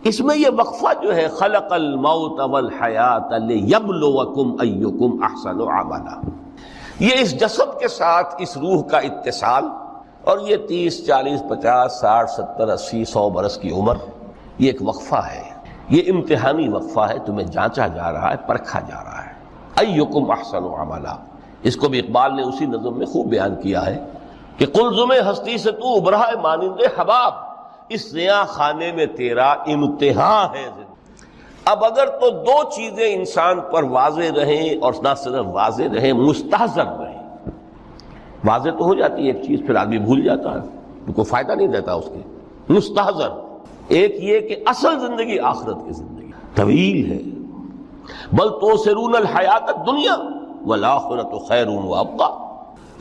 اس میں یہ وقفہ جو ہے خلق الموت والحیات لیبلوکم ایکم احسن عملا، یہ اس جسد کے ساتھ اس روح کا اتصال، اور یہ 30 40 50 60 70 80 100 برس کی عمر، یہ ایک وقفہ ہے، یہ امتحانی وقفہ ہے، تمہیں جانچا جا رہا ہے، پرکھا جا رہا ہے۔ ایکم احسن عملا، اس کو بھی اقبال نے اسی نظم میں خوب بیان کیا ہے کہ قلزم ہستی سے تو ابھرا ہے مانند حباب، اس زیاں خانے میں تیرا امتحان ہے زندگی۔ اب اگر تو دو چیزیں انسان پر واضح رہیں، اور نہ صرف واضح رہیں، مستحضر رہیں۔ واضح تو ہو جاتی ہے ایک چیز، پھر آدمی بھول جاتا ہے، کوئی فائدہ نہیں دیتا اس کے۔ مستحضر ایک یہ کہ اصل زندگی آخرت کی زندگی طویل ہے، بل توسرون الحیات الدنیا والآخرۃ خیر وابقیٰ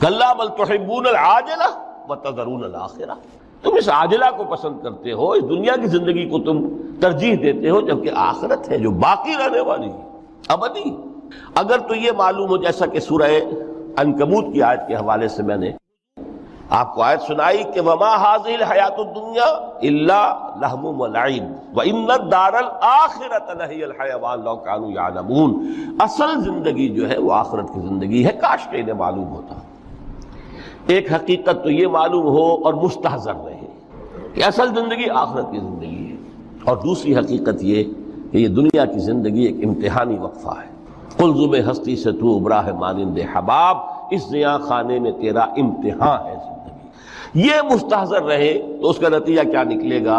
کلا بل تحبون العاجلہ وتذرون الآخرہ، تم اس عاجلہ کو پسند کرتے ہو، اس دنیا کی زندگی کو تم ترجیح دیتے ہو، جبکہ آخرت ہے جو باقی رہنے والی ہے، ابدی۔ اگر تو یہ معلوم ہو، جیسا کہ سورہ عنکبوت کی آیت کے حوالے سے میں نے آپ کو آیت سنائی کہ وما هذه الحیات الدنیا الا لہو ولعب وان الدار الاخرۃ لہی الحیوان لو کانوا یعلمون، اصل زندگی جو ہے وہ آخرت کی زندگی ہے، کاش کہ انہیں معلوم ہوتا۔ ایک حقیقت تو یہ معلوم ہو اور مستحضر رہے کہ اصل زندگی آخرت کی زندگی ہے، اور دوسری حقیقت یہ کہ یہ دنیا کی زندگی ایک امتحانی وقفہ ہے۔ قلزم ہستی سے تو ابھرا ہے مانند حباب، اس زیاں خانے میں تیرا امتحان ہے زندگی۔ یہ مستحضر رہے تو اس کا نتیجہ کیا نکلے گا؟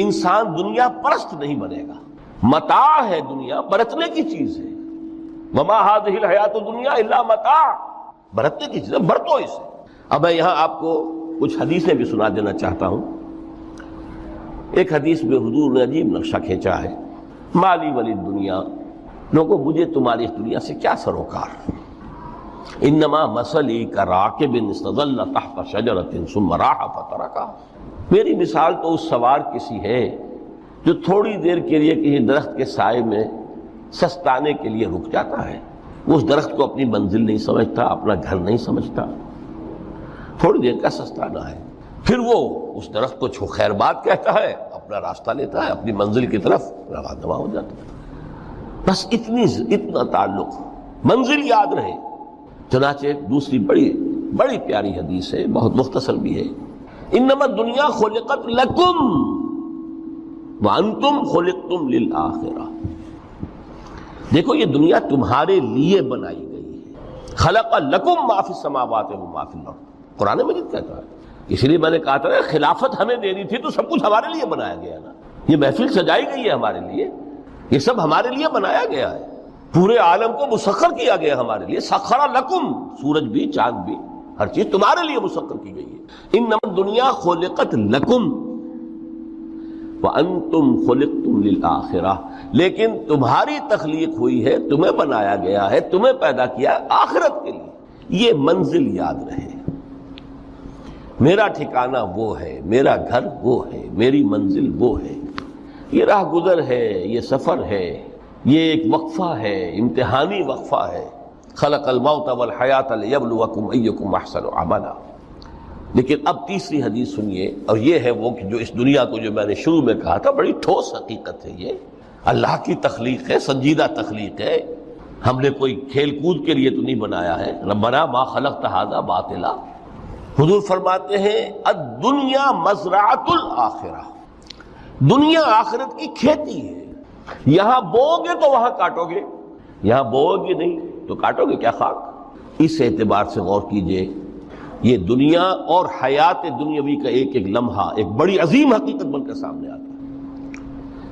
انسان دنیا پرست نہیں بنے گا، متاع ہے دنیا، برتنے کی چیز ہے۔ وما هذه الحیات الدنیا الا متاع، برتنے کی چیز ہے، برتو اسے۔ اب میں یہاں آپ کو کچھ حدیثیں بھی سنا دینا چاہتا ہوں۔ ایک حدیث میں حضور نے عجیب نقشہ کھینچا ہے، مالی ولی دنیا، لوگوں مجھے تمہاری اس دنیا سے کیا سروکار، انما مثلی کراکب استظل تحت شجرۃ ثم راح فترکها، میری مثال تو اس سوار کسی ہے جو تھوڑی دیر کے لیے کسی درخت کے سائے میں سستانے کے لیے رک جاتا ہے، وہ اس درخت کو اپنی منزل نہیں سمجھتا، اپنا گھر نہیں سمجھتا، تھوڑی دیر کا سستانا ہے، پھر وہ اس درخت کو چھو خیر بات کہتا ہے، اپنا راستہ لیتا ہے، اپنی منزل کی طرف رواں ہو جاتا ہے۔ بس اتنا تعلق، منزل یاد رہے۔ چنانچہ دوسری بڑی پیاری حدیث ہے، بہت مختصر بھی ہے، انما الدنیا خلقت لکم وانتم خلقتم للآخرہ، دیکھو یہ دنیا تمہارے لیے بنائی گئی ہے، خلق لکم ما فی السماوات و ما فی الارض، قرآن مجید کہتا ہے۔ اس لیے میں نے کہا تھا خلافت ہمیں دینی تھی تو سب کچھ ہمارے لیے بنایا گیا نا، یہ محفل سجائی گئی ہے ہمارے لیے، یہ سب ہمارے لیے بنایا گیا ہے، پورے عالم کو مسخر کیا گیا ہمارے لیے، سخر لکم، سورج بھی چاند بھی ہر چیز تمہارے لیے مسخر کی گئی ہے۔ انما الدنیا خلقت لکم وانتم خلقتم للآخرہ، لیکن تمہاری تخلیق ہوئی ہے، تمہیں بنایا گیا ہے، تمہیں پیدا کیا آخرت کے لیے۔ یہ منزل یاد رہے، میرا ٹھکانہ وہ ہے، میرا گھر وہ ہے، میری منزل وہ ہے، یہ راہ گزر ہے، یہ سفر ہے، یہ ایک وقفہ ہے، امتحانی وقفہ ہے۔ خلق الموت والحیات لیبلوکم ایکم احسن عملا۔ لیکن اب تیسری حدیث سنیے، اور یہ ہے وہ کہ جو اس دنیا کو، جو میں نے شروع میں کہا تھا، بڑی ٹھوس حقیقت ہے، یہ اللہ کی تخلیق ہے، سنجیدہ تخلیق ہے، ہم نے کوئی کھیل کود کے لیے تو نہیں بنایا ہے۔ ربنا ما خلقت ھذا باطلا، حضور فرماتے ہیں الدنیا مزرعۃ الآخرہ، دنیا آخرت کی کھیتی ہے، یہاں بوؤ گے تو وہاں کاٹو گے، یہاں بوؤ گے نہیں تو کاٹو گے کیا خاک۔ اس اعتبار سے غور کیجئے، یہ دنیا اور حیات دنیاوی کا ایک ایک لمحہ ایک بڑی عظیم حقیقت بن کر سامنے آتا ہے۔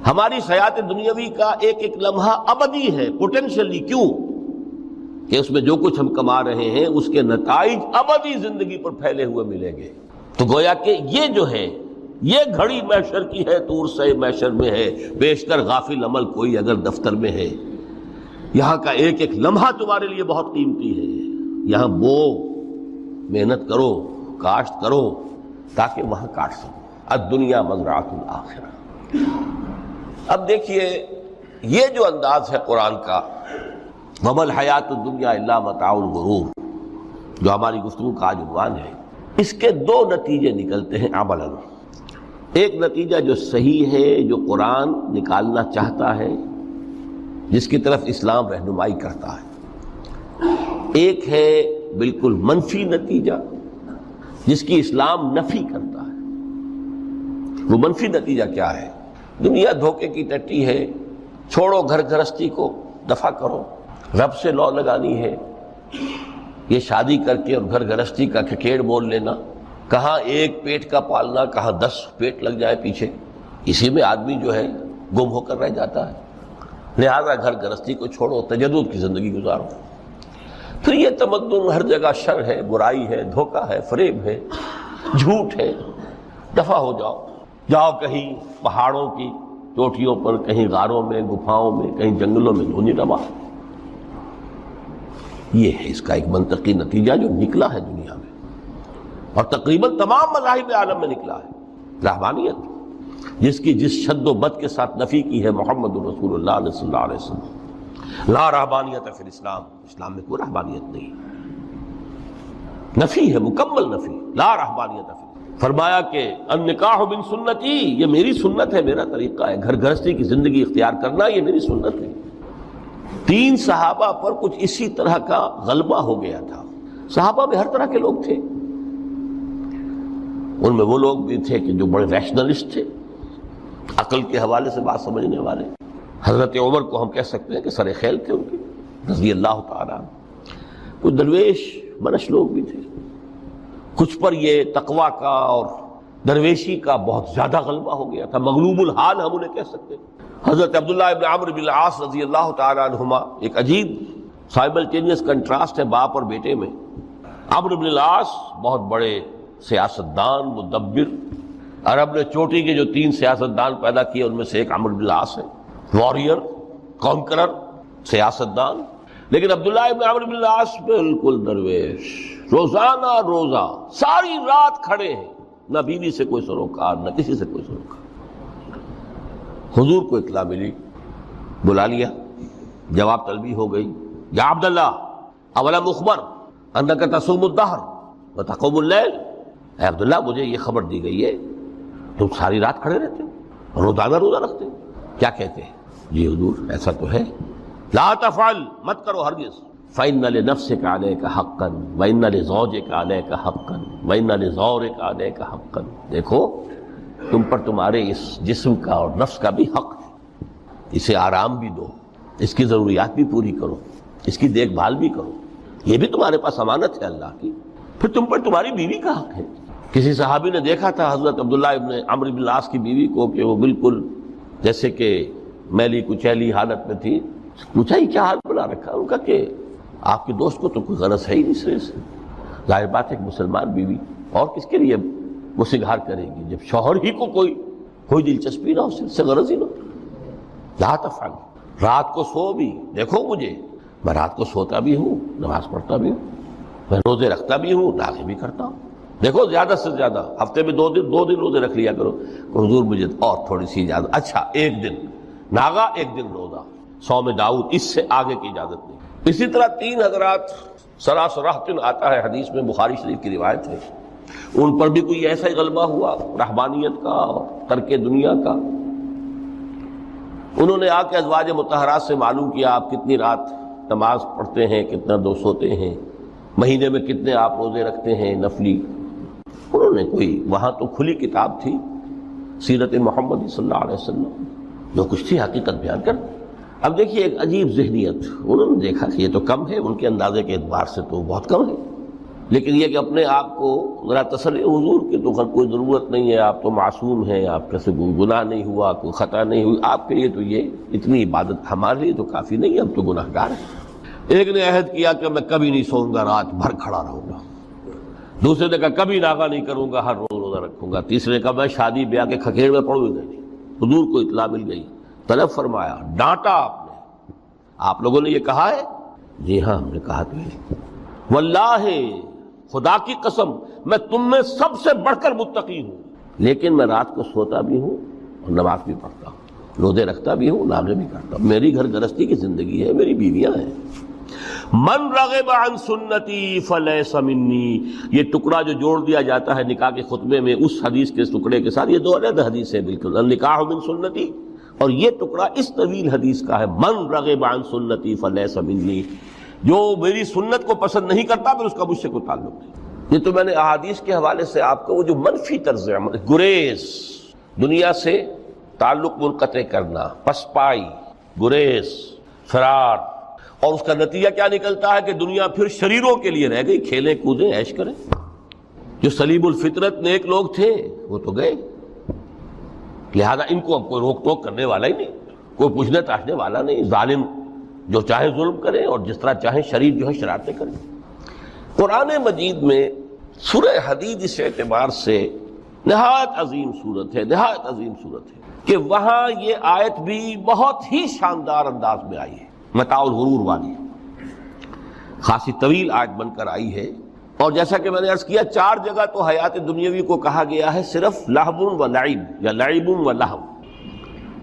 ہماری حیات دنیاوی کا ایک ایک لمحہ ابدی ہے، پوٹینشلی، کیوں کہ اس میں جو کچھ ہم کما رہے ہیں اس کے نتائج ابدی زندگی پر پھیلے ہوئے ملیں گے۔ تو گویا کہ یہ جو ہے، یہ گھڑی محشر کی ہے، طور سے محشر میں ہے، بیشتر غافل عمل کوئی اگر دفتر میں ہے، یہاں کا ایک ایک لمحہ تمہارے لیے بہت قیمتی ہے، یہاں بو، محنت کرو، کاشت کرو تاکہ وہاں کاٹ سکو۔ الدنیا مزرعۃ الآخرہ۔ اب دیکھیے یہ جو انداز ہے قرآن کا، وَمَا الْحَيَاةُ الدُّنْيَا إِلَّا مَتَاعُ الْغُرُورِ، جو ہماری گفتگو کا عنوان ہے، اس کے دو نتیجے نکلتے ہیں عملاً۔ ایک نتیجہ جو صحیح ہے، جو قرآن نکالنا چاہتا ہے، جس کی طرف اسلام رہنمائی کرتا ہے، ایک ہے بالکل منفی نتیجہ جس کی اسلام نفی کرتا ہے۔ وہ منفی نتیجہ کیا ہے؟ دنیا دھوکے کی ٹٹی ہے، چھوڑو گھر گھرستی کو، دفع کرو، رب سے لو لگانی ہے۔ یہ شادی کر کے اور گھر گھرستی کا کھکیڑ بول لینا، کہاں ایک پیٹ کا پالنا، کہاں 10 پیٹ لگ جائے پیچھے، اسی میں آدمی جو ہے گم ہو کر رہ جاتا ہے۔ لہذا گھر گھرستی کو چھوڑو، تجدد کی زندگی گزارو۔ پھر یہ تمدن ہر جگہ شر ہے، برائی ہے، دھوکہ ہے، فریب ہے، جھوٹ ہے، دفع ہو جاؤ، جاؤ کہیں پہاڑوں کی چوٹیوں پر، کہیں غاروں میں، گپھاؤں میں، کہیں جنگلوں میں دھونی روا۔ یہ ہے اس کا ایک منطقی نتیجہ جو نکلا ہے دنیا میں، اور تقریباً تمام مذاہب عالم میں نکلا ہے۔ رحمانیت جس کی جس شد و بد کے ساتھ نفی کی ہے محمد رسول اللہ صلی اللہ علیہ وسلم، لا رحمانیت فی الاسلام، اسلام میں کوئی رحمانیت نہیں، نفی ہے، مکمل نفی، لا رحمانیت فی۔ فرمایا کہ النکاح من سنتی، یہ میری سنت ہے، میرا طریقہ ہے، گھر گھرستی کی زندگی اختیار کرنا یہ میری سنت ہے۔ 3 صحابہ پر کچھ اسی طرح کا غلبہ ہو گیا تھا۔ صحابہ میں ہر طرح کے لوگ تھے، ان میں وہ لوگ بھی تھے کہ جو بڑے ریشنلسٹ تھے، عقل کے حوالے سے بات سمجھنے والے۔ حضرت عمر کو ہم کہہ سکتے ہیں کہ سر خیل تھے ان کے، رضی اللہ تعالیٰ۔ کچھ درویش منش لوگ بھی تھے، کچھ پر یہ تقویٰ کا اور درویشی کا بہت زیادہ غلبہ ہو گیا تھا، مغلوب الحال ہم انہیں کہہ سکتے ہیں۔ حضرت عبداللہ ابن عمرو بن العاص رضی اللہ تعالیٰ عنہما، ایک عجیب سائملٹینیس کنٹراسٹ ہے باپ اور بیٹے میں۔ عمرو بن العاص بہت بڑے سیاستدان، مدبر، عرب نے چوٹی کے جو 3 سیاستدان پیدا کیے ان میں سے ایک عمرو بن العاص ہے، واریر، کانکرر، سیاستدان۔ لیکن عبداللہ ابن عمرو بن العاص بالکل درویش، روزانہ روزہ ساری رات کھڑے ہیں، نہ بیوی سے کوئی سروکار، نہ کسی سے کوئی سروکار۔ حضور کو اطلاع ملی، بلا لیا، جواب طلبی ہو گئی، یا عبداللہ اولم اخبر انک تصوم الدہر وتقوم اللیل، اے عبداللہ مجھے یہ خبر دی گئی ہے تم ساری رات کھڑے رہتے ہو، روزانہ روزہ رکھتے ہو، کیا کہتے ہیں؟ جی حضور ایسا تو ہے۔ لا تفعل، مت کرو ہرگز۔ فإن لنفسك عليك حقا وإن لزوجك عليك حقا وإن لزورك عليك حقا، دیکھو تم پر تمہارے اس جسم کا اور نفس کا بھی حق ہے، اسے آرام بھی دو، اس کی ضروریات بھی پوری کرو، اس کی دیکھ بھال بھی کرو، یہ بھی تمہارے پاس امانت ہے اللہ کی۔ پھر تم پر تمہاری بیوی کا حق ہے۔ کسی صحابی نے دیکھا تھا حضرت عبداللہ ابن عمرو بن العاص کی بیوی کو کہ وہ بالکل جیسے کہ میلی کچیلی حالت میں تھی، پوچھا ہی کیا حال بنا رکھا؟ ان کا کہ آپ کے دوست کو تو کوئی غرض ہے ہی نہیں سرے سے، ظاہر بات ہے کہ مسلمان بیوی اور کس کے لیے وہ سنگھار کرے گی جب شوہر ہی کو کوئی دلچسپی نہ ہو، اس سے غرض ہی نہ ہو۔ لا تفعل، رات کو سو بھی، دیکھو مجھے میں رات کو سوتا بھی ہوں، نماز پڑھتا بھی ہوں، میں روزے رکھتا بھی ہوں، ناغے بھی کرتا ہوں، دیکھو زیادہ سے زیادہ ہفتے میں 2 دن روزے رکھ لیا کرو، حضور مجھے اور تھوڑی سی اجازت، اچھا 1 دن ناغا 1 دن روزہ، صوم داؤد، اس سے آگے کی اجازت نہیں۔ اسی طرح 3 حضرات سراسراہت آتا ہے حدیث میں، بخاری شریف کی روایت ہے، ان پر بھی کوئی ایسا ہی غلبہ ہوا رہبانیت کا اور ترک دنیا کا۔ انہوں نے آ کے ازواج مطہرات سے معلوم کیا آپ کتنی رات نماز پڑھتے ہیں، کتنا دو سوتے ہیں، مہینے میں کتنے آپ روزے رکھتے ہیں نفلی۔ انہوں نے کوئی وہاں تو کھلی کتاب تھی سیرت محمد صلی اللہ علیہ وسلم، جو کچھ تھی حقیقت بیان کر۔ اب دیکھیے ایک عجیب ذہنیت، انہوں نے دیکھا کہ یہ تو کم ہے، ان کے اندازے کے اعتبار سے تو بہت کم ہے، لیکن یہ کہ اپنے آپ کو ذرا تسلی، حضور کی تو کوئی ضرورت نہیں ہے، آپ تو معصوم ہیں، آپ کا سے کوئی گناہ نہیں ہوا، کوئی خطا نہیں ہوئی، آپ کے لیے تو یہ اتنی عبادت ہمارے لیے تو کافی نہیں ہے، ہم تو گناہ گار ہیں۔ ایک نے عہد کیا کہ میں کبھی نہیں سوؤں گا، رات بھر کھڑا رہوں گا۔ دوسرے نے کہا کبھی ناغا نہیں کروں گا، ہر روز روزہ رکھوں گا۔ تیسرے نے کہا میں شادی بیاہ کے کھکیڑ میں پڑوں گا نہیں۔ حضور کو اطلاع مل گئی، طلب فرمایا، ڈانٹا آپ نے، آپ لوگوں نے یہ کہا ہے؟ جی ہاں ہم نے کہا تو ہے۔ واللہ خدا کی قسم میں تم میں سب سے بڑھ کر متقی ہوں، لیکن میں رات کو سوتا بھی ہوں اور نماز بھی پڑھتا ہوں، روزے رکھتا بھی ہوں، نافلے بھی کرتا ہوں، میری گھر گرستی کی زندگی ہے، میری بیویاں ہیں۔ من رغب عن سنتی فلیس منی، یہ ٹکڑا جو جوڑ دیا جاتا ہے نکاح کے خطبے میں اس حدیث کے ٹکڑے کے ساتھ، یہ دو علیحد حدیث ہے بالکل، النکاح من سنتی، اور یہ ٹکڑا اس طویل حدیث کا ہے، من رغب عن سنتی فلیس منی، جو میری سنت کو پسند نہیں کرتا پھر اس کا مجھ سے کوئی تعلق نہیں۔ یہ تو میں نے احادیث کے حوالے سے آپ کو وہ جو منفی طرز عمل، گریز، دنیا سے تعلق منقطع کرنا، پسپائی، گریز، فرار، اور اس کا نتیجہ کیا نکلتا ہے کہ دنیا پھر شریروں کے لیے رہ گئی، کھیلیں کودیں عیش کریں۔ جو سلیم الفطرت نیک لوگ تھے وہ تو گئے، لہذا ان کو اب کوئی روک ٹوک کرنے والا ہی نہیں، کوئی پوچھنے تاشنے والا نہیں، ظالم جو چاہے ظلم کریں اور جس طرح چاہیں شریر جو ہے شرارتیں کریں۔ قرآن مجید میں سورہ حدید اس اعتبار سے نہایت عظیم صورت ہے، نہایت عظیم صورت ہے کہ وہاں یہ آیت بھی بہت ہی شاندار انداز میں آئی ہے، متاع الغرور والی، خاصی طویل آیت بن کر آئی ہے، اور جیسا کہ میں نے عرض کیا 4 جگہ تو حیات دنیاوی کو کہا گیا ہے صرف لہو و لعب یا لعب و لہو،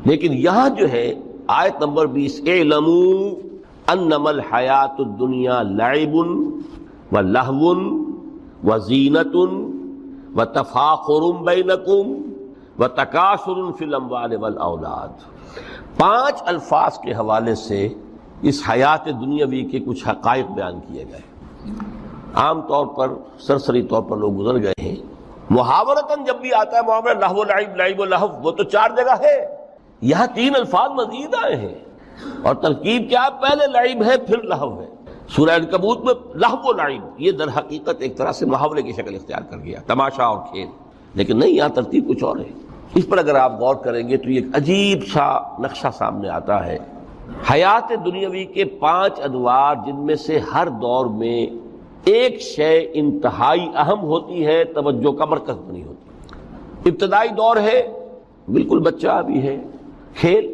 لیکن یہاں جو ہے آیت نمبر 20، اعلموا انما الحیات الدنیا لعب و لہو و زینۃ و تفاخر بینکم و تکاثر فی الاموال والاولاد۔ 5 الفاظ کے حوالے سے اس حیات دنیاوی کے کچھ حقائق بیان کیے گئے، عام طور پر سرسری طور پر لوگ گزر گئے ہیں، محاورتاً جب بھی آتا ہے معاملہ لہو لعب، لعب و لہو، وہ تو 4 جگہ ہے، یہاں 3 الفاظ مزید آئے ہیں، اور ترکیب کیا، پہلے لعب ہے پھر لہو ہے۔ سورہ عنکبوت میں لہو و لعب یہ در حقیقت ایک طرح سے محاورے کی شکل اختیار کر گیا، تماشا اور کھیل، لیکن نہیں، یہاں ترتیب کچھ اور ہے۔ اس پر اگر آپ غور کریں گے تو یہ ایک عجیب سا نقشہ سامنے آتا ہے، حیات دنیاوی کے 5 ادوار، جن میں سے ہر دور میں ایک شے انتہائی اہم ہوتی ہے، توجہ کا مرکز بنی ہوتی ہے۔ ابتدائی دور ہے، بالکل بچہ بھی ہے، کھیل،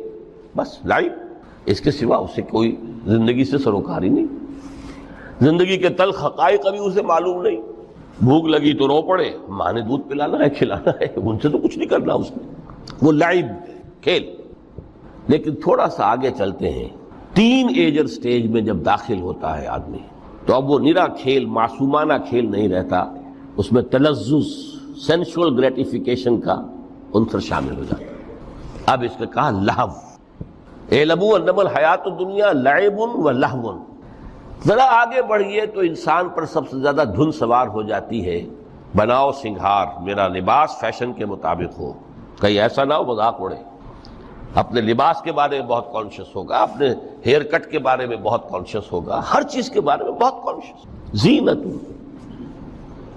بس لعب، اس کے سوا اسے کوئی زندگی سے سروکاری نہیں، زندگی کے تلخ حقائق ابھی اسے معلوم نہیں، بھوک لگی تو رو پڑے، ماں نے دودھ پلانا ہے، کھلانا ہے، ان سے تو کچھ نہیں کرنا اس نے، وہ لعب، کھیل۔ لیکن تھوڑا سا آگے چلتے ہیں، 3 ایجر سٹیج میں جب داخل ہوتا ہے آدمی تو اب وہ نرا کھیل، معصومانہ کھیل نہیں رہتا، اس میں تلذذ، سینشول گریٹیفیکیشن کا عنصر شامل ہو جاتا ہے۔ اب اس کا کہا لہو، اعلموا انما الحیات الدنیا لعب و لہو۔ ذرا آگے بڑھیے تو انسان پر سب سے زیادہ دھن سوار ہو جاتی ہے، بناؤ سنگھار، میرا لباس فیشن کے مطابق ہو، کہیں ایسا نہ ہو مذاق اڑے، اپنے لباس کے بارے میں بہت کانشیس ہوگا، اپنے ہیئر کٹ کے بارے میں بہت کانشیس ہوگا، ہر چیز کے بارے میں بہت کانشیس، زینت،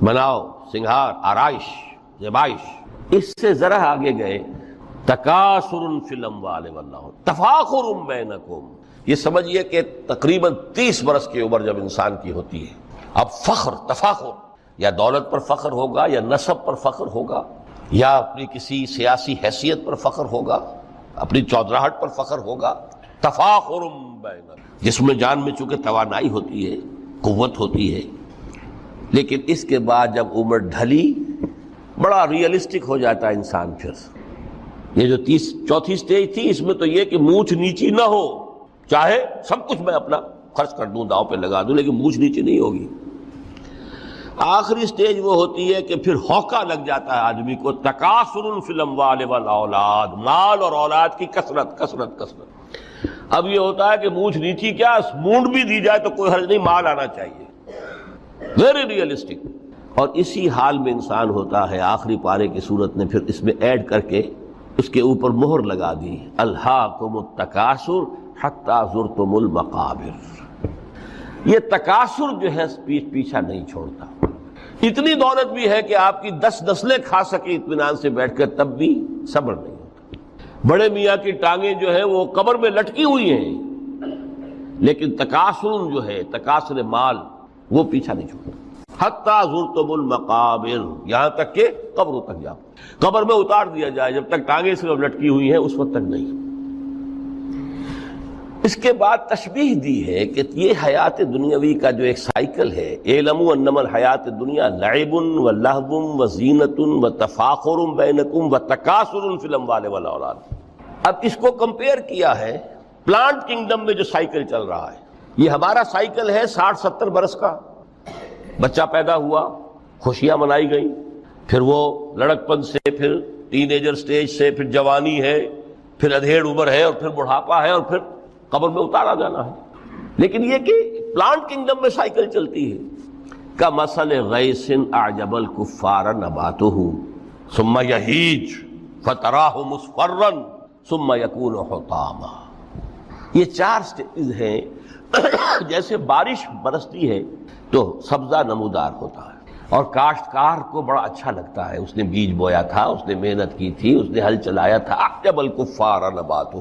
بناؤ سنگھار، آرائش، زیبائش۔ اس سے ذرا آگے گئے، تکاثر فی الاموال واللہو، تفاخر بینکم، یہ سمجھیے کہ تقریباً 30 برس کی عمر جب انسان کی ہوتی ہے، اب فخر، تفاخر، یا دولت پر فخر ہوگا، یا نسب پر فخر ہوگا، یا اپنی کسی سیاسی حیثیت پر فخر ہوگا، اپنی چودراہٹ پر فخر ہوگا، تفاخر بینکم، جس میں جان میں چونکہ توانائی ہوتی ہے، قوت ہوتی ہے، لیکن اس کے بعد جب عمر ڈھلی بڑا ریئلسٹک ہو جاتا ہے انسان۔ پھر یہ جو 4تھی سٹیج تھی، اس میں تو یہ کہ مونچھ نیچی نہ ہو، چاہے سب کچھ میں اپنا خرچ کر دوں، داؤ پہ لگا دوں، لیکن مونچھ نیچی نہیں ہوگی۔ آخری سٹیج وہ ہوتی ہے کہ پھر ہوکا لگ جاتا ہے آدمی کو، تکاثر فی الاموال والاولاد، مال اور اولاد کی کثرت کثرت کثرت۔ اب یہ ہوتا ہے کہ مونچھ نیچی کیا، مونڈ بھی دی جائے تو کوئی حرج نہیں، مال آنا چاہیے، ویری ریئلسٹک۔ اور اسی حال میں انسان ہوتا ہے، آخری پارے کی صورت نے پھر اس میں ایڈ کر کے اس کے اوپر مہر لگا دی، الہاکم التکاثر حتی زرتم المقابر۔ یہ تکاثر جو ہے پیچھا نہیں چھوڑتا، اتنی دولت بھی ہے کہ آپ کی 10 نسلیں کھا سکیں اطمینان سے بیٹھ کر، تب بھی صبر نہیں ہوتا۔ بڑے میاں کی ٹانگیں جو ہیں وہ قبر میں لٹکی ہوئی ہیں، لیکن تکاثر جو ہے، تکاثر مال، وہ پیچھا نہیں چھوڑتا۔ حتی زرتم المقابر، یہاں تک کہ قبروں تک جاؤ، قبر میں اتار دیا جائے، جب تک ٹانگیں صرف لٹکی ہوئی ہیں اس وقت تک نہیں۔ اس کے بعد تشبیہ دی ہے کہ یہ حیات دنیاوی کا جو ایک سائیکل ہے، اعلموا انما الحیات الدنیا لعب و لہو و زینۃ و تفاخر بینکم و تکاثر فی الاموال والاولاد۔ اب اس کو کمپیئر کیا ہے پلانٹ کنگڈم میں جو سائیکل چل رہا ہے، یہ ہمارا سائیکل ہے 60-70 برس کا. بچہ پیدا ہوا، خوشیاں منائی گئیں، پھر وہ لڑکپن سے، پھر ٹین ایجر سٹیج سے، پھر جوانی ہے، پھر ادھیڑ عمر ہے، اور پھر بڑھاپا ہے، اور پھر قبر میں اتارا جانا ہے. لیکن یہ کہ پلانٹ کنگڈم میں سائیکل چلتی ہے. کمثل غیث اعجب الکفار نباتہ ثم یہیج فتراہ مصفرا ثم یکون حطاما. یہ 4 سٹیجز ہیں. جیسے بارش برستی ہے تو سبزہ نمودار ہوتا ہے، اور کاشتکار کو بڑا اچھا لگتا ہے. اس نے بیج بویا تھا، اس نے محنت کی تھی، اس نے ہل چلایا تھا. اعجب الکفار نباتہ،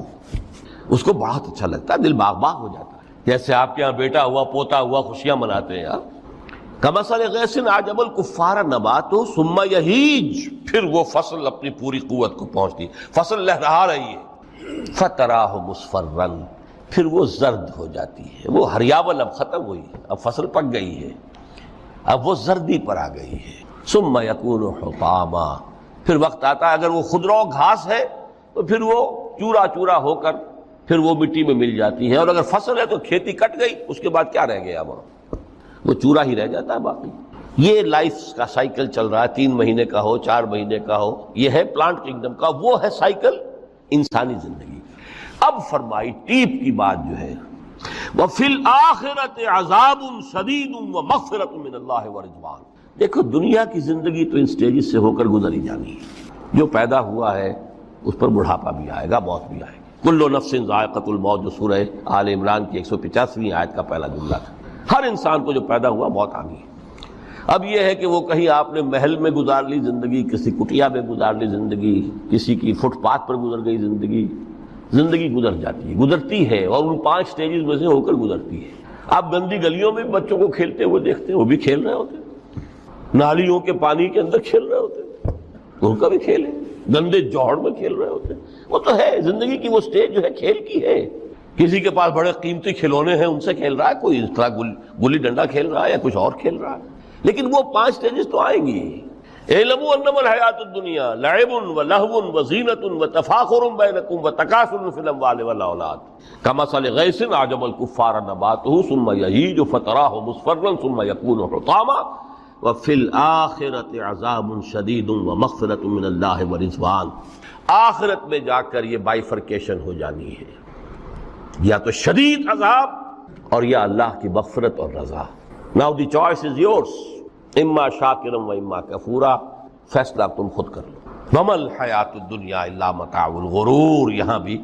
اس کو بہت اچھا لگتا ہے، دل باغ باغ ہو جاتا ہے. جیسے آپ کے یہاں بیٹا ہوا، پوتا ہوا، خوشیاں مناتے ہیں. کمثل غیث اعجب الکفار نباتہ ثم یہیج، پھر وہ فصل اپنی پوری قوت کو پہنچتی، فصل لہرا رہی ہے. فتراہ مصفرا، پھر وہ زرد ہو جاتی ہے. وہ ہریاول اب ختم ہوئی ہے، اب فصل پک گئی ہے، اب وہ زردی پر آ گئی ہے. ثم یکون حطاما، پھر وقت آتا ہے اگر وہ خضرو گھاس ہے تو پھر وہ چورا چورا ہو کر پھر وہ مٹی میں مل جاتی ہے. اور اگر فصل ہے تو کھیتی کٹ گئی، اس کے بعد کیا رہ گیا؟ وہ چورا ہی رہ جاتا ہے باقی. یہ لائف کا سائیکل چل رہا ہے، 3 مہینے کا ہو، 4 مہینے کا ہو. یہ ہے پلانٹ کنگڈم کا، وہ ہے سائیکل انسانی زندگی. اب فرمائی ٹیپ کی بات جو ہے، وَفِي الْآخِرَةِ عَذَابٌ شَدِيدٌ وَمَغْفِرَةٌ مِّنَ اللَّهِ وَرِضْوَانٌ. دیکھو دنیا کی زندگی تو ان سٹیجز سے ہو کر گزری جانی ہے. جو پیدا ہوا ہے اس پر بڑھاپا بھی آئے گا، موت بھی آئے گی. کل نفس ذائقۃ الموت، جو سورہ آل عمران کی 185ویں آیت کا پہلا جملہ تھا. ہر انسان کو جو پیدا ہوا موت آنی ہے. اب یہ ہے کہ وہ کہیں آپ نے محل میں گزار لی زندگی، کسی کٹیا میں گزار لی زندگی، کسی کی فٹ پاتھ پر گزر گئی زندگی. زندگی گزر جاتی ہے، گزرتی ہے، اور ان 5 سٹیجز میں سے ہو کر گزرتی ہے. آپ گندی گلیوں میں بچوں کو کھیلتے ہوئے دیکھتے ہیں، وہ بھی کھیل رہے ہوتے ہیں. نالیوں کے پانی کے اندر کھیل رہے ہوتے ہیں، ان کا بھی کھیل ہے. گندے جوہڑ میں کھیل رہے ہوتے ہیں. وہ تو ہے زندگی کی وہ سٹیج جو ہے کھیل کی ہے. کسی کے پاس بڑے قیمتی کھلونے ہیں، ان سے کھیل رہا ہے، کوئی اس طرح گلی ڈنڈا کھیل رہا ہے یا کچھ اور کھیل رہا ہے. لیکن وہ 5 سٹیجز تو آئیں گی. اعلموا انما الحیات الدنیا لعب ولہو وزینۃ وتفاخر بینکم وتکاثر فی الاموال والاولاد کمثل غیث اعجب الکفار نباتہ ثم یہیج فتراہ مصفرا ثم یکون حطاما وفی الآخرۃ عذاب شدید ومغفرۃ من اللہ ورضوان. آخرت میں جا کر یہ بائیفرکیشن ہو جانی ہے، یا تو شدید عذاب اور یا اللہ کی مغفرت اور رضا. Now the choice is yours. اما شاکرا و اما کفورا، فیصلہ تم خود کر لو. وما الحیات الدنیا الا متاع الغرور. یہاں بھی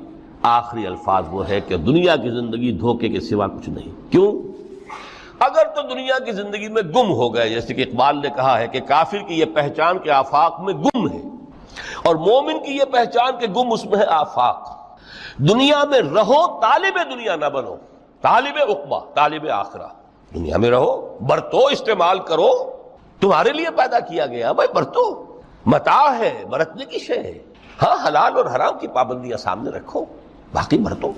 آخری الفاظ وہ ہے کہ دنیا کی زندگی دھوکے کے سوا کچھ نہیں. کیوں؟ اگر تو دنیا کی زندگی میں گم ہو گئے، جیسے کہ اقبال نے کہا ہے کہ کافر کی یہ پہچان کے آفاق میں گم ہے، اور مومن کی یہ پہچان کے گم اس میں ہے آفاق. دنیا میں رہو، طالب دنیا نہ بنو، طالب عقبہ، طالب آخرہ. دنیا میں رہو، برتو، استعمال کرو، تمہارے لیے پیدا کیا گیا. بھائی برتو، متاع ہے، برتنے کی شے ہے. ہاں حلال اور حرام کی پابندیاں سامنے رکھو، باقی برتو.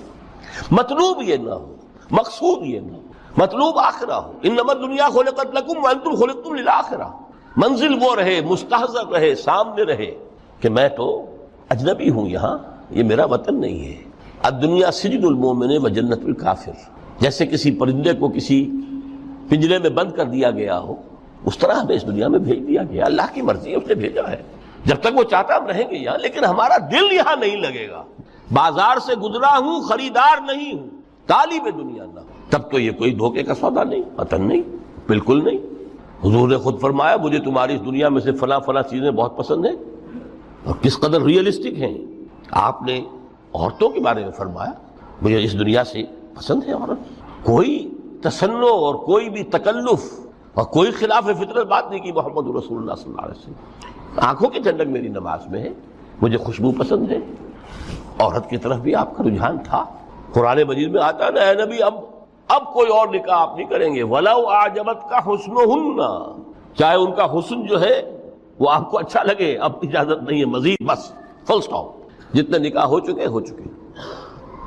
مطلوب یہ نہ ہو، مقصود یہ نہ ہو، مطلوب آخرہ ہو. انما الدنیا خلقت لکم وانتم خلقتم للآخرہ. منزل وہ رہے، مستحضر رہے، سامنے رہے کہ میں تو اجنبی ہوں، یہاں یہ میرا وطن نہیں ہے. الدنیا سجن المومن و جنت الکافر. جیسے کسی پرندے کو کسی پنجرے میں بند کر دیا گیا ہو، اس طرح ہمیں اس دنیا میں بھیج دیا گیا. اللہ کی مرضی ہے، اس نے بھیجا ہے. جب تک وہ چاہتا ہم رہیں گے یہاں، لیکن ہمارا دل یہاں نہیں لگے گا. بازار سے گزرا ہوں، خریدار نہیں ہوں، طالب دنیا نہ ہوں، تب تو یہ کوئی دھوکے کا سودا نہیں، وطن نہیں، بالکل نہیں. حضور نے خود فرمایا مجھے تمہاری اس دنیا میں سے فلاں فلاں چیزیں بہت پسند ہیں، اور کس قدر ریئلسٹک ہیں. آپ نے عورتوں کے بارے میں فرمایا مجھے اس دنیا سے پسند ہے عورت. کوئی تصنع اور کوئی بھی تکلف اور کوئی خلاف فطرت بات نہیں کی محمد رسول اللہ صلی اللہ علیہ وسلم. آنکھوں کی ٹھنڈک میری نماز میں ہے، مجھے خوشبو پسند ہے. عورت کی طرف بھی آپ کا رجحان تھا. قرآن مجید میں آتا ہے نا، اے نبی اب کوئی اور نکاح آپ نہیں کریں گے. وَلَوْ أَعْجَبَتْكَ حُسْنُهُنَّ، چاہے ان کا حسن جو ہے وہ آپ کو اچھا لگے، اب اجازت نہیں ہے مزید، بس فل سٹاپ. جتنے نکاح ہو چکے ہو چکے.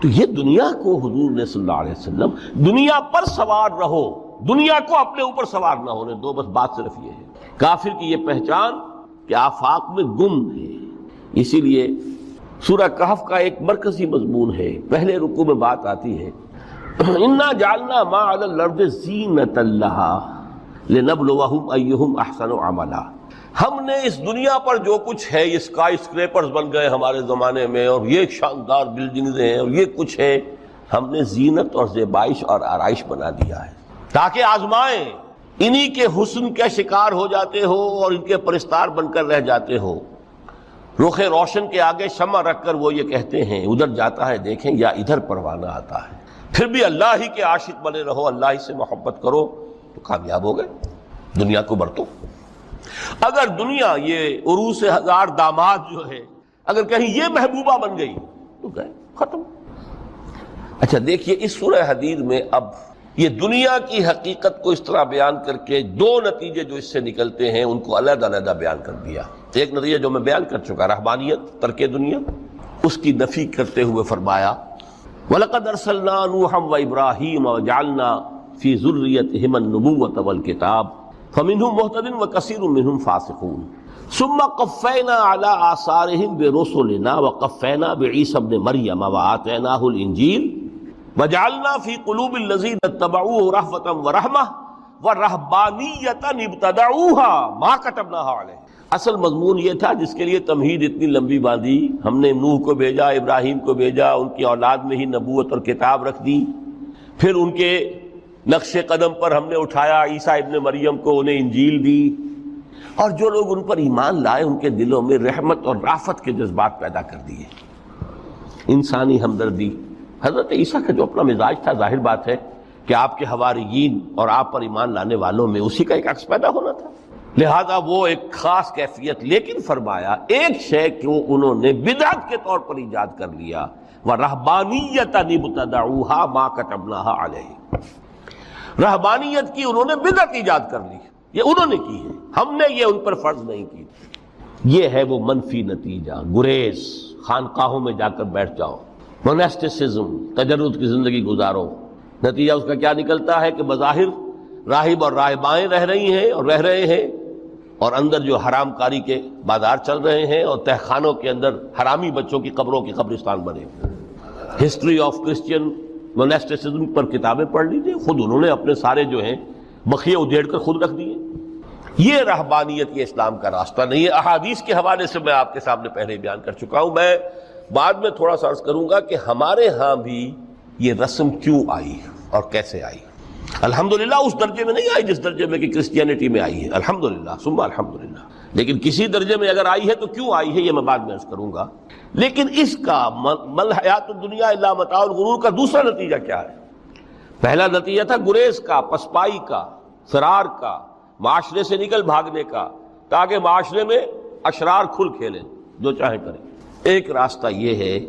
تو یہ دنیا کو حضور نے صلی اللہ علیہ وسلم دنیا پر سوار رہو، دنیا کو اپنے اوپر سوار نہ ہونے دو. بس بات صرف یہ ہے. کافر کی یہ پہچان کہ آفاق میں گم ہے. اسی لیے سورہ کہف کا ایک مرکزی مضمون ہے، پہلے رکوع میں بات آتی ہے انا جعلنا ما علی الارض زینۃ لہا لنبلوہم ایہم احسن عملا، ہم نے اس دنیا پر جو کچھ ہے، یہ اسکائی اسکریپرز بن گئے ہمارے زمانے میں، اور یہ شاندار بلڈنگز ہیں، اور یہ کچھ ہے، ہم نے زینت اور زیبائش اور آرائش بنا دیا ہے تاکہ آزمائیں، انہی کے حسن کے شکار ہو جاتے ہو اور ان کے پرستار بن کر رہ جاتے ہو۔ رخ روشن کے آگے شمع رکھ کر وہ یہ کہتے ہیں ادھر جاتا ہے دیکھیں یا ادھر پروانہ آتا ہے، پھر بھی اللہ ہی کے عاشق بنے رہو، اللہ ہی سے محبت کرو تو کامیاب ہو گئے، دنیا کو برتو۔ اگر دنیا یہ عروس ہزار داماد جو ہے اگر کہیں یہ محبوبہ بن گئی تو گئے، ختم۔ اچھا دیکھیے اس سورہ حدید میں اب یہ دنیا کی حقیقت کو اس طرح بیان کر کے دو نتیجے جو اس سے نکلتے ہیں ان کو علیحدہ علیحدہ بیان کر دیا۔ ایک نتیجہ جو میں بیان کر چکا، رہبانیت، ترک دنیا، اس کی نفی کرتے ہوئے فرمایا وَلَقَدْ أَرْسَلْنَا نُوحًا وَإِبْرَاهِيمَ وَجَعَلْنَا فِي ذُرِّيَّتِهِمَا النُّبُوَّةَ وَالْكِتَابَ فَمِنْهُمْ مُهْتَدٍ وَكَثِيرٌ مِّنْهُمْ فَاسِقُونَ ثُمَّ قَفَّيْنَا عَلَىٰ آثَارِهِمْ بِرُسُلِنَا وَقَفَّيْنَا بِعِيسَى ابْنِ مَرْيَمَ وَآتَيْنَاهُ الْإِنجِيلَ وَجَعَلْنَا فِي قُلُوبِ الَّذِينَ اتَّبَعُوهُ رَأْفَةً وَرَحْمَةً وَرَهْبَانِيَّةً ابْتَدَعُوهَا مَا كَتَبْنَاهَا عَلَيْهِمْ۔ اصل مضمون یہ تھا جس کے لیے تمہید اتنی لمبی باندھی، ہم نے نوح کو بھیجا، ابراہیم کو بھیجا، ان کی اولاد میں ہی نبوت اور کتاب رکھ دی، پھر ان کے نقش قدم پر ہم نے اٹھایا عیسیٰ ابن مریم کو، انہیں انجیل دی، اور جو لوگ ان پر ایمان لائے ان کے دلوں میں رحمت اور رافت کے جذبات پیدا کر دیے، انسانی ہمدردی۔ حضرت عیسیٰ کا جو اپنا مزاج تھا، ظاہر بات ہے کہ آپ کے حواریین اور آپ پر ایمان لانے والوں میں اسی کا ایک عکس پیدا ہونا تھا، لہذا وہ ایک خاص کیفیت، لیکن فرمایا ایک شے کو انہوں نے بدعت کے طور پر ایجاد کر لیا، وَرَهْبَانِيَّةً ابْتَدَعُوهَا مَا كَتَبْنَاهَا عَلَيْهِمْ، رہبانیت کی انہوں نے بدعت ایجاد کر لی، یہ انہوں نے کی ہے، ہم نے یہ ان پر فرض نہیں کی۔ یہ ہے وہ منفی نتیجہ، گریز، خانقاہوں میں جا کر بیٹھ جاؤ، موناسٹسزم، تجرد کی زندگی گزارو، نتیجہ اس کا کیا نکلتا ہے کہ بظاہر راہب اور راہبائیں رہ رہی ہیں اور رہ رہے ہیں، اور اندر جو حرام کاری کے بازار چل رہے ہیں، اور تہخانوں کے اندر حرامی بچوں کی قبروں کی قبرستان بنے۔ ہسٹری آف کرسچین موناسٹسزم پر کتابیں پڑھ لیجیے، خود انہوں نے اپنے سارے جو ہیں بخیے ادھیڑ کر خود رکھ دیے۔ یہ رہبانیت، یہ اسلام کا راستہ نہیں ہے۔ احادیث کے حوالے سے میں آپ کے سامنے پہلے بیان کر چکا ہوں، میں بعد میں تھوڑا سا عرض کروں گا کہ ہمارے ہاں بھی یہ رسم کیوں آئی اور کیسے آئی۔ الحمدللہ اس درجے میں نہیں آئی جس درجے میں کہ کرسچینٹی میں آئی ہے، الحمدللہ ثم الحمدللہ، لیکن کسی درجے میں اگر آئی ہے تو کیوں آئی ہے یہ میں بعد میں عرض کروں گا۔ لیکن اس کا مل حیات الدنیا الا متاع الغرور کا دوسرا نتیجہ کیا ہے؟ پہلا نتیجہ تھا گریز کا، پسپائی کا، فرار کا، معاشرے سے نکل بھاگنے کا، تاکہ معاشرے میں اشرار کھل کھیلیں، جو چاہیں کریں۔ ایک راستہ یہ ہے،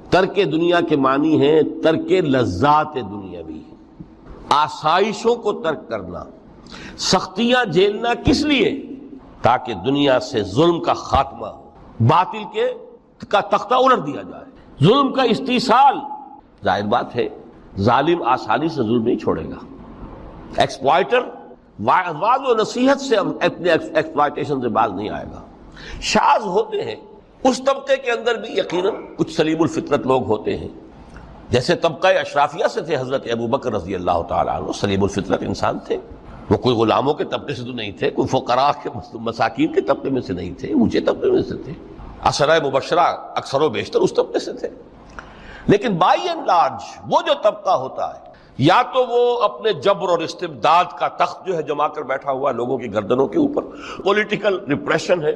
ترک دنیا کے معنی ہیں ترک لذات دنیاوی، آسائشوں کو ترک کرنا، سختیاں جھیلنا، کس لیے؟ تاکہ دنیا سے ظلم کا خاتمہ ہو، باطل کا تختہ الٹ دیا جائے، ظلم کا استیصال۔ ظاہر بات ہے ظالم آسانی سے ظلم نہیں چھوڑے گا، ایکسپلائٹر وعظ و نصیحت سے اپنے ایکسپلائٹیشن سے باز نہیں آئے گا۔ شاذ ہوتے ہیں اس طبقے کے اندر بھی یقیناً کچھ سلیم الفطرت لوگ ہوتے ہیں، جیسے طبقہ اشرافیہ سے تھے حضرت ابو بکر رضی اللہ تعالیٰ عنہ، سلیم الفطرت انسان تھے، وہ کوئی غلاموں کے طبقے سے تو نہیں تھے، کوئی فقراء کے مساکین کے طبقے میں سے نہیں تھے، اونچے طبقے میں سے تھے، عشرہ مبشرہ اکثر و بیشتر اس طبقے سے تھے۔ لیکن بائی اینڈ لارج وہ جو طبقہ ہوتا ہے، یا تو وہ اپنے جبر اور استبداد کا تخت جو ہے جما کر بیٹھا ہوا لوگوں کی گردنوں کے اوپر، پولیٹیکل ریپریشن ہے،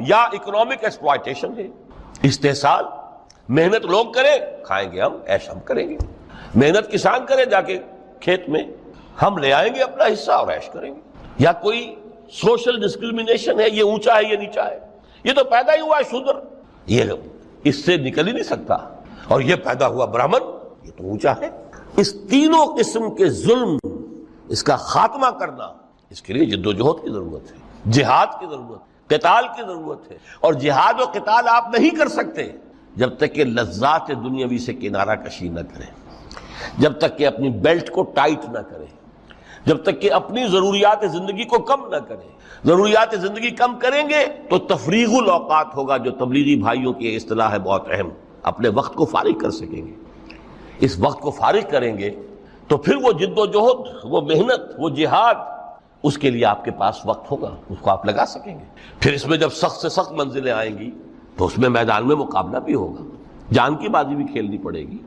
یا اکنامک ایکسپلائٹیشن ہے، استحصال۔ محنت لوگ کریں، کھائیں گے ہم، عیش ہم کریں گے، محنت کسان کرے جا کے کھیت میں، ہم لے آئیں گے اپنا حصہ اور عیش کریں گے۔ یا کوئی سوشل ڈسکریمنیشن ہے، یہ اونچا ہے یہ نیچا ہے، یہ تو پیدا ہی ہوا ہے شودر، یہ اس سے نکل ہی نہیں سکتا، اور یہ پیدا ہوا برہمن، یہ تو اونچا ہے۔ اس تینوں قسم کے ظلم، اس کا خاتمہ کرنا، اس کے لیے جد و جہد کی ضرورت ہے، جہاد کی ضرورت ہے، قتال کی ضرورت ہے، اور جہاد و قتال آپ نہیں کر سکتے جب تک کہ لذات دنیاوی سے کنارہ کشی نہ کریں، جب تک کہ اپنی بیلٹ کو ٹائٹ نہ کریں، جب تک کہ اپنی ضروریات زندگی کو کم نہ کریں۔ ضروریات زندگی کم کریں گے تو تفریغ الاوقات ہوگا، جو تبلیغی بھائیوں کی اصطلاح ہے بہت اہم، اپنے وقت کو فارغ کر سکیں گے۔ اس وقت کو فارغ کریں گے تو پھر وہ جد و جہد، وہ محنت، وہ جہاد، اس کے لیے آپ کے پاس وقت ہوگا، اس کو آپ لگا سکیں گے۔ پھر اس میں جب سخت سے سخت منزلیں آئیں گی تو اس میں میدان میں مقابلہ بھی ہوگا، جان کی بازی بھی کھیلنی پڑے گی۔